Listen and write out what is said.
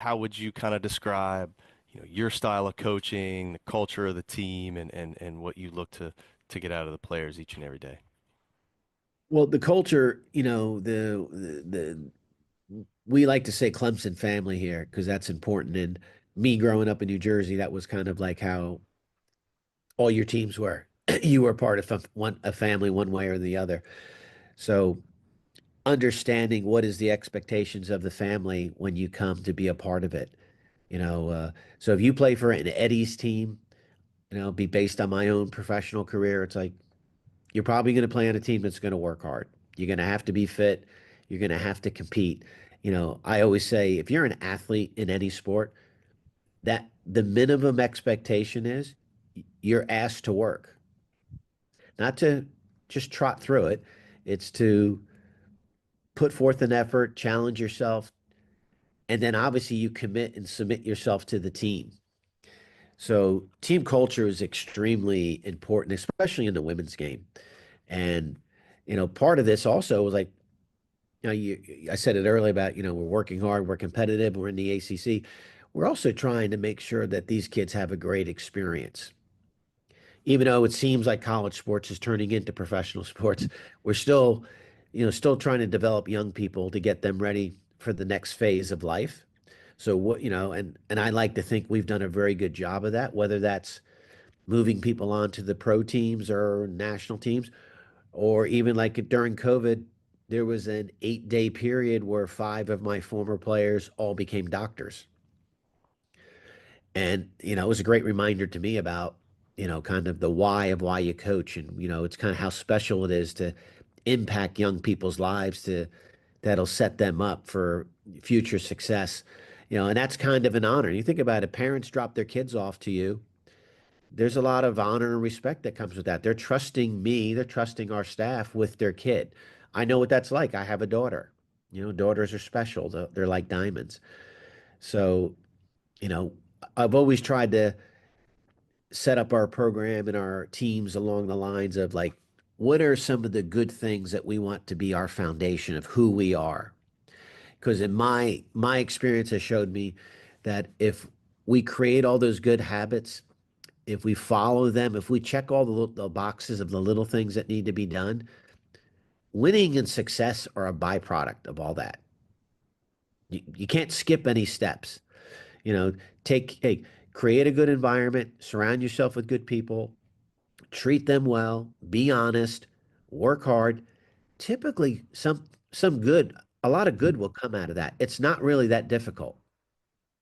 how would you kind of describe, your style of coaching, the culture of the team, and what you look to get out of the players each and every day? Well, the culture, we like to say Clemson family here because that's important. And me growing up in New Jersey, that was kind of like how all your teams were. You were part of a family one way or the other. So understanding what is the expectations of the family when you come to be a part of it. You know, so if you play for an Eddie's team, be based on my own professional career, it's like you're probably going to play on a team that's going to work hard. You're going to have to be fit. You're going to have to compete. I always say if you're an athlete in any sport, that the minimum expectation is you're asked to work, not to just trot through it. It's to put forth an effort, challenge yourself, and then obviously you commit and submit yourself to the team. So team culture is extremely important, especially in the women's game. And part of this also was like, I said it earlier about, we're working hard, we're competitive, we're in the ACC. We're also trying to make sure that these kids have a great experience. Even though it seems like college sports is turning into professional sports, we're still trying to develop young people to get them ready for the next phase of life. So and I like to think we've done a very good job of that, whether that's moving people on to the pro teams or national teams, or even like during COVID, there was an 8-day period where five of my former players all became doctors. And, it was a great reminder to me about, kind of the why of why you coach. And, it's kind of how special it is to impact young people's lives that'll set them up for future success. And that's kind of an honor. You think about it, parents drop their kids off to you. There's a lot of honor and respect that comes with that. They're trusting me, they're trusting our staff with their kid. I know what that's like. I have a daughter. Daughters are special. They're like diamonds. So, you know, I've always tried to set up our program and our teams along the lines of like, what are some of the good things that we want to be our foundation of who we are? Because in my experience has showed me that if we create all those good habits, if we follow them, if we check all the boxes of the little things that need to be done, winning and success are a byproduct of all that. You can't skip any steps. You know, hey, create a good environment, surround yourself with good people, treat them well, be honest, work hard. Typically, some good, a lot of good will come out of that. It's not really that difficult.